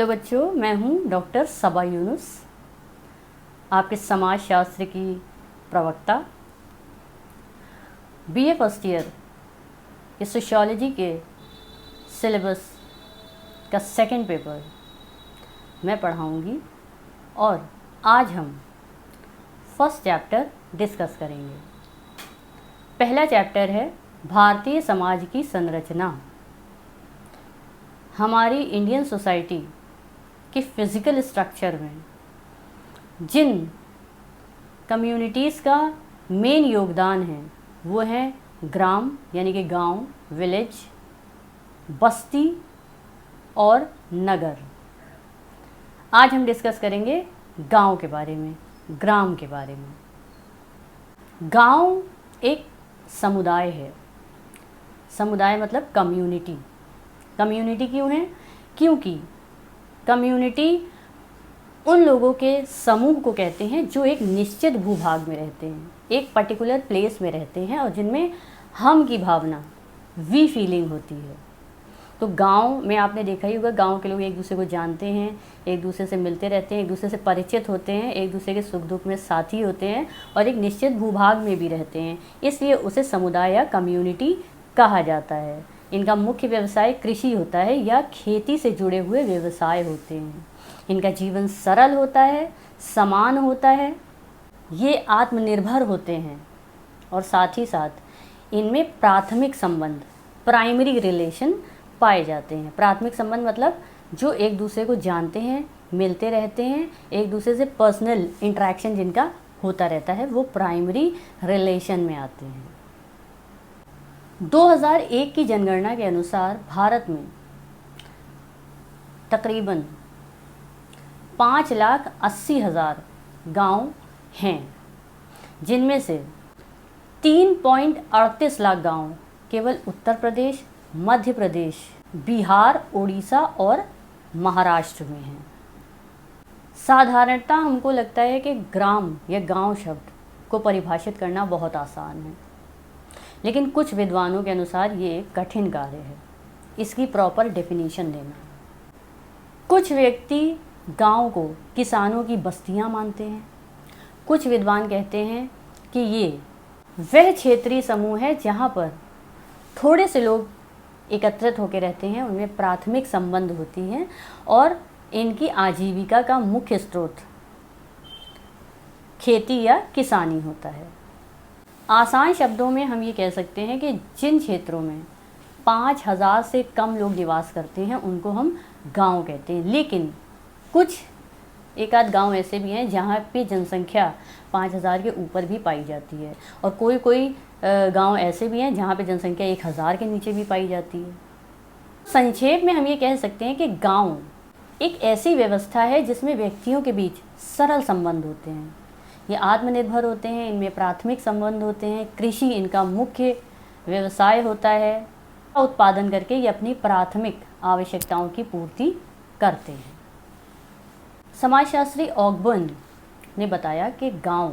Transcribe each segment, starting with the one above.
तो बच्चों, मैं हूँ डॉक्टर सबा यूनुस, आपके समाज शास्त्र की प्रवक्ता। बीए फर्स्ट ईयर के सोशियोलॉजी के सिलेबस का सेकंड पेपर मैं पढ़ाऊँगी और आज हम फर्स्ट चैप्टर डिस्कस करेंगे। पहला चैप्टर है भारतीय समाज की संरचना। हमारी इंडियन सोसाइटी कि फिज़िकल स्ट्रक्चर में जिन कम्युनिटीज़ का मेन योगदान है वो है ग्राम यानी कि गांव, विलेज, बस्ती और नगर। आज हम डिस्कस करेंगे गांव के बारे में, ग्राम के बारे में। गांव एक समुदाय है। समुदाय मतलब कम्युनिटी। कम्युनिटी क्यों है? क्योंकि कम्युनिटी उन लोगों के समूह को कहते हैं जो एक निश्चित भूभाग में रहते हैं, एक पर्टिकुलर प्लेस में रहते हैं और जिनमें हम की भावना, वी फीलिंग होती है। तो गांव में आपने देखा ही होगा, गांव के लोग एक दूसरे को जानते हैं, एक दूसरे से मिलते रहते हैं, एक दूसरे से परिचित होते हैं, एक दूसरे के सुख दुख में साथी होते हैं और एक निश्चित भूभाग में भी रहते हैं। इसलिए उसे समुदाय या कम्युनिटी कहा जाता है। इनका मुख्य व्यवसाय कृषि होता है या खेती से जुड़े हुए व्यवसाय होते हैं। इनका जीवन सरल होता है, समान होता है, ये आत्मनिर्भर होते हैं और साथ ही साथ इनमें प्राथमिक संबंध, प्राइमरी रिलेशन पाए जाते हैं। प्राथमिक संबंध मतलब जो एक दूसरे को जानते हैं, मिलते रहते हैं, एक दूसरे से पर्सनल इंटरेक्शन जिनका होता रहता है, वो प्राइमरी रिलेशन में आते हैं। 2001 की जनगणना के अनुसार भारत में तकरीबन 5,80,000 गांव हैं, जिनमें से 3.38 लाख गांव केवल उत्तर प्रदेश, मध्य प्रदेश, बिहार, उड़ीसा और महाराष्ट्र में हैं। साधारणतः हमको लगता है कि ग्राम या गांव शब्द को परिभाषित करना बहुत आसान है, लेकिन कुछ विद्वानों के अनुसार ये एक कठिन कार्य है इसकी प्रॉपर डेफिनेशन देना। कुछ व्यक्ति गांव को किसानों की बस्तियां मानते हैं। कुछ विद्वान कहते हैं कि ये वह क्षेत्रीय समूह है जहां पर थोड़े से लोग एकत्रित होकर रहते हैं, उनमें प्राथमिक संबंध होती हैं और इनकी आजीविका का मुख्य स्रोत खेती या किसानी होता है। आसान शब्दों में हम ये कह सकते हैं कि जिन क्षेत्रों में 5,000 से कम लोग निवास करते हैं उनको हम गांव कहते हैं। लेकिन कुछ एक आध गांव ऐसे भी हैं जहाँ पे जनसंख्या 5,000 के ऊपर भी पाई जाती है और कोई गांव ऐसे भी हैं जहाँ पे जनसंख्या 1,000 के नीचे भी पाई जाती है। संक्षेप में हम ये कह सकते हैं कि गांव एक ऐसी व्यवस्था है जिसमें व्यक्तियों के बीच सरल संबंध होते हैं, ये आत्मनिर्भर होते हैं, इनमें प्राथमिक संबंध होते हैं, कृषि इनका मुख्य व्यवसाय होता है, उत्पादन करके ये अपनी प्राथमिक आवश्यकताओं की पूर्ति करते हैं। समाजशास्त्री ऑकबर्न ने बताया कि गांव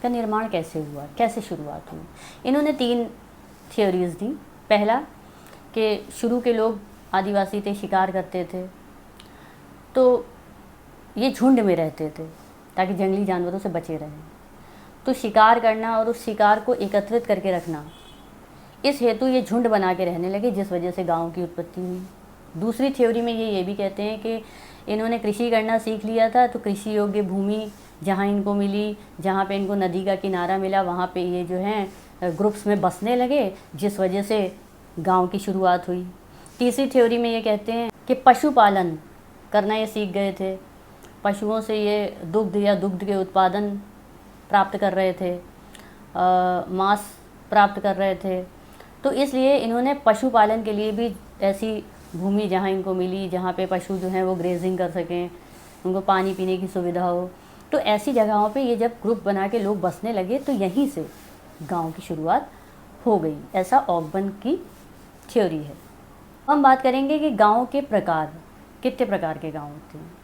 का निर्माण कैसे हुआ, कैसे शुरुआत हुई। इन्होंने 3 थ्योरीज दी। पहला कि शुरू के लोग आदिवासी थे, शिकार करते थे, तो ये झुंड में रहते थे ताकि जंगली जानवरों से बचे रहें। तो शिकार करना और उस शिकार को एकत्रित करके रखना, इस हेतु ये झुंड बना के रहने लगे, जिस वजह से गांव की उत्पत्ति हुई। दूसरी थ्योरी में ये भी कहते हैं कि इन्होंने कृषि करना सीख लिया था, तो कृषि योग्य भूमि जहाँ इनको मिली, जहाँ पे इनको नदी का किनारा मिला, वहाँ पे ये जो हैं ग्रुप्स में बसने लगे, जिस वजह से गांव की शुरुआत हुई। तीसरी थ्योरी में ये कहते हैं कि पशुपालन करना ये सीख गए थे, पशुओं से ये दुग्ध या दुग्ध के उत्पादन प्राप्त कर रहे थे, मांस प्राप्त कर रहे थे, तो इसलिए इन्होंने पशुपालन के लिए भी ऐसी भूमि जहाँ इनको मिली, जहाँ पे पशु जो हैं वो ग्रेजिंग कर सकें, उनको पानी पीने की सुविधा हो, तो ऐसी जगहों पे ये जब ग्रुप बना के लोग बसने लगे तो यहीं से गांव की शुरुआत हो गई। ऐसा ऑकबर्न की थ्योरी है। हम बात करेंगे कि गांव के प्रकार, कितने प्रकार के गांव होते हैं।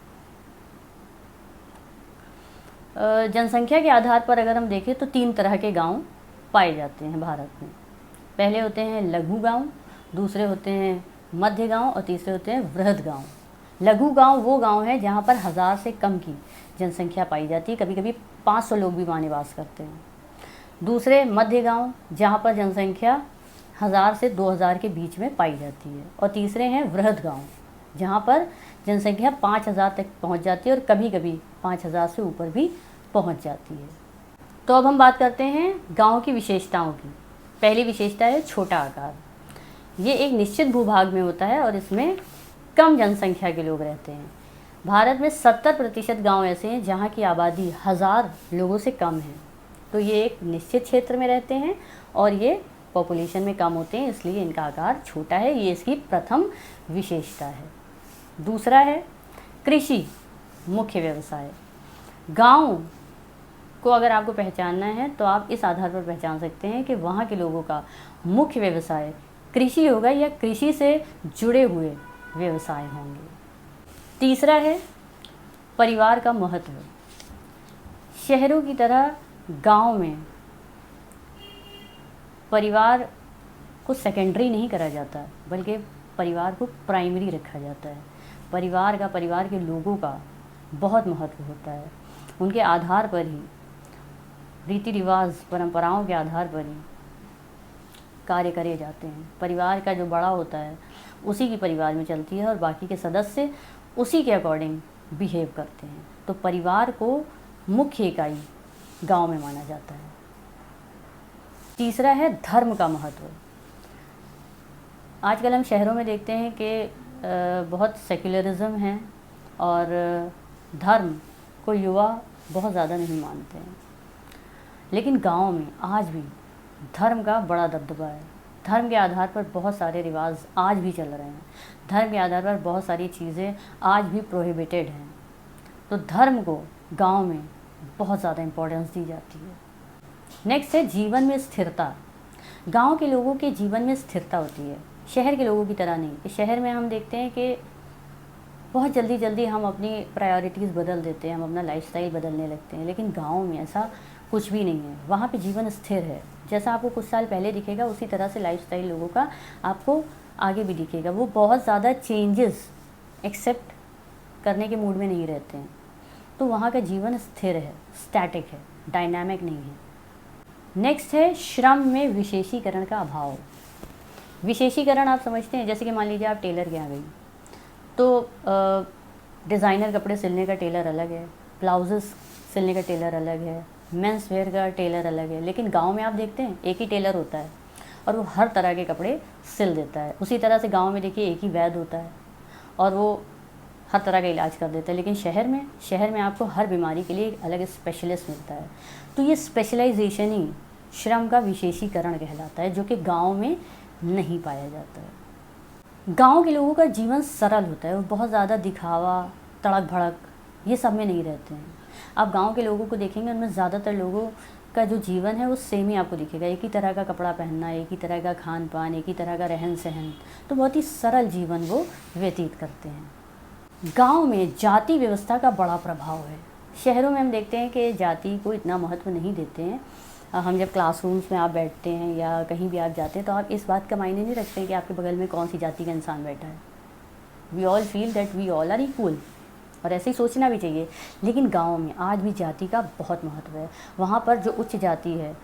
जनसंख्या के आधार पर अगर हम देखें तो 3 तरह के गांव पाए जाते हैं भारत में। पहले होते हैं लघु गांव, दूसरे होते हैं मध्य गांव और तीसरे होते हैं वृहद गांव। लघु गांव वो गांव है जहाँ पर 1000 से कम की जनसंख्या पाई जाती है, कभी कभी 500 लोग भी वहाँ निवास करते हैं। दूसरे मध्य गांव जहाँ पर जनसंख्या 1000 से 2000 के बीच में पाई जाती है। और तीसरे हैं वृहद गांव जहाँ पर जनसंख्या 5000 तक पहुँच जाती है और कभी कभी 5000 से ऊपर भी पहुँच जाती है। तो अब हम बात करते हैं गांव की विशेषताओं की। पहली विशेषता है छोटा आकार। ये एक निश्चित भूभाग में होता है और इसमें कम जनसंख्या के लोग रहते हैं। भारत में 70% गाँव ऐसे हैं जहाँ की आबादी 1000 लोगों से कम है। तो ये एक निश्चित क्षेत्र में रहते हैं और ये पॉपुलेशन में कम होते हैं, इसलिए इनका आकार छोटा है। ये इसकी प्रथम विशेषता है। दूसरा है कृषि मुख्य व्यवसाय। गांव को अगर आपको पहचानना है तो आप इस आधार पर पहचान सकते हैं कि वहाँ के लोगों का मुख्य व्यवसाय कृषि होगा या कृषि से जुड़े हुए व्यवसाय होंगे। तीसरा है परिवार का महत्व। शहरों की तरह गांव में परिवार को सेकेंडरी नहीं करा जाता, बल्कि परिवार को प्राइमरी रखा जाता है। परिवार के लोगों का बहुत महत्व होता है। उनके आधार पर ही, रीति रिवाज परंपराओं के आधार पर ही कार्य करे जाते हैं। परिवार का जो बड़ा होता है उसी की परिवार में चलती है और बाकी के सदस्य उसी के अकॉर्डिंग बिहेव करते हैं। तो परिवार को मुख्य इकाई गांव में माना जाता है। तीसरा है धर्म का महत्व। आजकल हम शहरों में देखते हैं कि बहुत सेक्युलरिज्म है और धर्म को युवा बहुत ज़्यादा नहीं मानते हैं, लेकिन गांव में आज भी धर्म का बड़ा दबदबा है। धर्म के आधार पर बहुत सारे रिवाज आज भी चल रहे हैं। धर्म के आधार पर बहुत सारी चीज़ें आज भी प्रोहिबिटेड हैं। तो धर्म को गांव में बहुत ज़्यादा इम्पोर्टेंस दी जाती है। नेक्स्ट है जीवन में स्थिरता। गांव के लोगों के जीवन में स्थिरता होती है, शहर के लोगों की तरह नहीं। शहर में हम देखते हैं कि बहुत जल्दी जल्दी हम अपनी प्रायोरिटीज़ बदल देते हैं, हम अपना लाइफस्टाइल बदलने लगते हैं, लेकिन गांव में ऐसा कुछ भी नहीं है। वहाँ पे जीवन स्थिर है। जैसा आपको कुछ साल पहले दिखेगा उसी तरह से लाइफस्टाइल लोगों का आपको आगे भी दिखेगा। वो बहुत ज़्यादा चेंजेस एक्सेप्ट करने के मूड में नहीं रहते हैं। तो वहाँ का जीवन स्थिर है, स्टैटिक है, डायनामिक नहीं है। नेक्स्ट है श्रम में विशेषीकरण का अभाव। विशेषीकरण आप समझते हैं, जैसे कि मान लीजिए आप टेलर के यहाँ गई तो डिज़ाइनर कपड़े सिलने का टेलर अलग है, ब्लाउजेस सिलने का टेलर अलग है, मेंस वेयर का टेलर अलग है। लेकिन गांव में आप देखते हैं एक ही टेलर होता है और वो हर तरह के कपड़े सिल देता है। उसी तरह से गांव में देखिए एक ही वैद्य होता है और वो हर तरह का इलाज कर देता है। लेकिन शहर में आपको हर बीमारी के लिए एक अलग स्पेशलिस्ट मिलता है। तो ये स्पेशलाइजेशन ही श्रम का विशेषीकरण कहलाता है, जो कि गांव में नहीं पाया जाता है। गांव के लोगों का जीवन सरल होता है, वो बहुत ज़्यादा दिखावा, तड़क भड़क ये सब में नहीं रहते हैं। आप गांव के लोगों को देखेंगे, उनमें ज़्यादातर लोगों का जो जीवन है वो सेम ही आपको दिखेगा। एक ही तरह का कपड़ा पहनना, एक ही तरह का खान पान, एक ही तरह का रहन सहन। तो बहुत ही सरल जीवन वो व्यतीत करते हैं। गांव में जाति व्यवस्था का बड़ा प्रभाव है। शहरों में हम देखते हैं कि जाति को इतना महत्व नहीं देते हैं। हम जब क्लासरूम्स में आप बैठते हैं या कहीं भी आप जाते हैं तो आप इस बात का मायने नहीं रखते हैं कि आपके बगल में कौन सी जाति का इंसान बैठा है। We all feel that we all are equal, और ऐसे ही सोचना भी चाहिए। लेकिन गाँव में आज भी जाति का बहुत महत्व है। वहाँ पर जो उच्च जाति है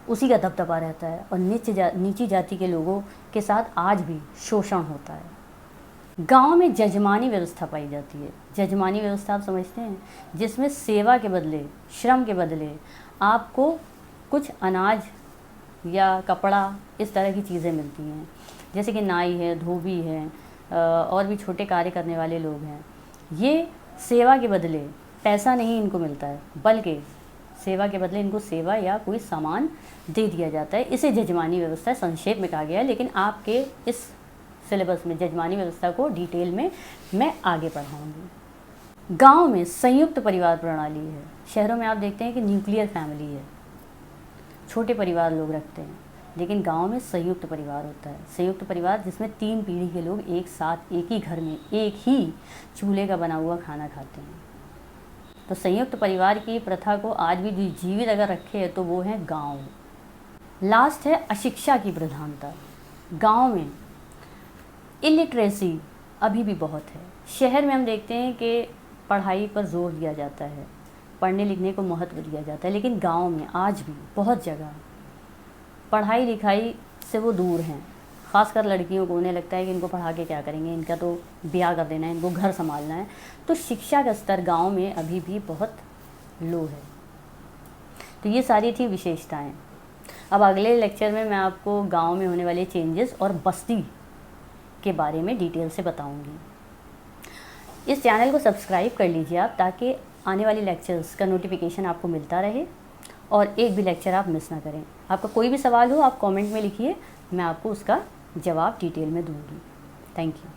उसी का दबदबा रहता है और नीची जाति के लोगों के साथ आज भी शोषण होता है। गांव में जजमानी व्यवस्था पाई जाती है। जजमानी व्यवस्था आप समझते हैं, जिसमें सेवा के बदले, श्रम के बदले आपको कुछ अनाज या कपड़ा इस तरह की चीज़ें मिलती हैं। जैसे कि नाई है, धोबी है और भी छोटे कार्य करने वाले लोग हैं। ये सेवा के बदले पैसा नहीं इनको मिलता है, बल्कि सेवा के बदले इनको सेवा या कोई सामान दे दिया जाता है। इसे जजमानी व्यवस्था संक्षेप में कहा गया है, लेकिन आपके इस सिलेबस में जजमानी व्यवस्था को डिटेल में मैं आगे पढ़ाऊँगी। गांव में संयुक्त परिवार प्रणाली है। शहरों में आप देखते हैं कि न्यूक्लियर फैमिली है, छोटे परिवार लोग रखते हैं, लेकिन गांव में संयुक्त परिवार होता है। संयुक्त परिवार जिसमें 3 पीढ़ी के लोग एक साथ एक ही घर में एक ही चूल्हे का बना हुआ खाना खाते हैं। तो संयुक्त परिवार की प्रथा को आज भी जीवित अगर रखे है तो वो है गांव। लास्ट है अशिक्षा की प्रधानता। गांव में इलिटरेसी अभी भी बहुत है। शहर में हम देखते हैं कि पढ़ाई पर जोर दिया जाता है, पढ़ने लिखने को महत्व दिया जाता है, लेकिन गांव में आज भी बहुत जगह पढ़ाई लिखाई से वो दूर हैं। ख़ासकर लड़कियों को, उन्हें लगता है कि इनको पढ़ा के क्या करेंगे, इनका तो ब्याह कर देना है, इनको घर संभालना है। तो शिक्षा का स्तर गांव में अभी भी बहुत लो है। तो ये सारी थी विशेषताएं। अब अगले लेक्चर में मैं आपको गांव में होने वाले चेंजेस और बस्ती के बारे में डिटेल से बताऊंगी। इस चैनल को सब्सक्राइब कर लीजिए आप, ताकि आने वाली लेक्चर्स का नोटिफिकेशन आपको मिलता रहे और एक भी लेक्चर आप मिस ना करें। आपका कोई भी सवाल हो आप कमेंट में लिखिए, मैं आपको उसका जवाब डिटेल में दूंगी। Thank you.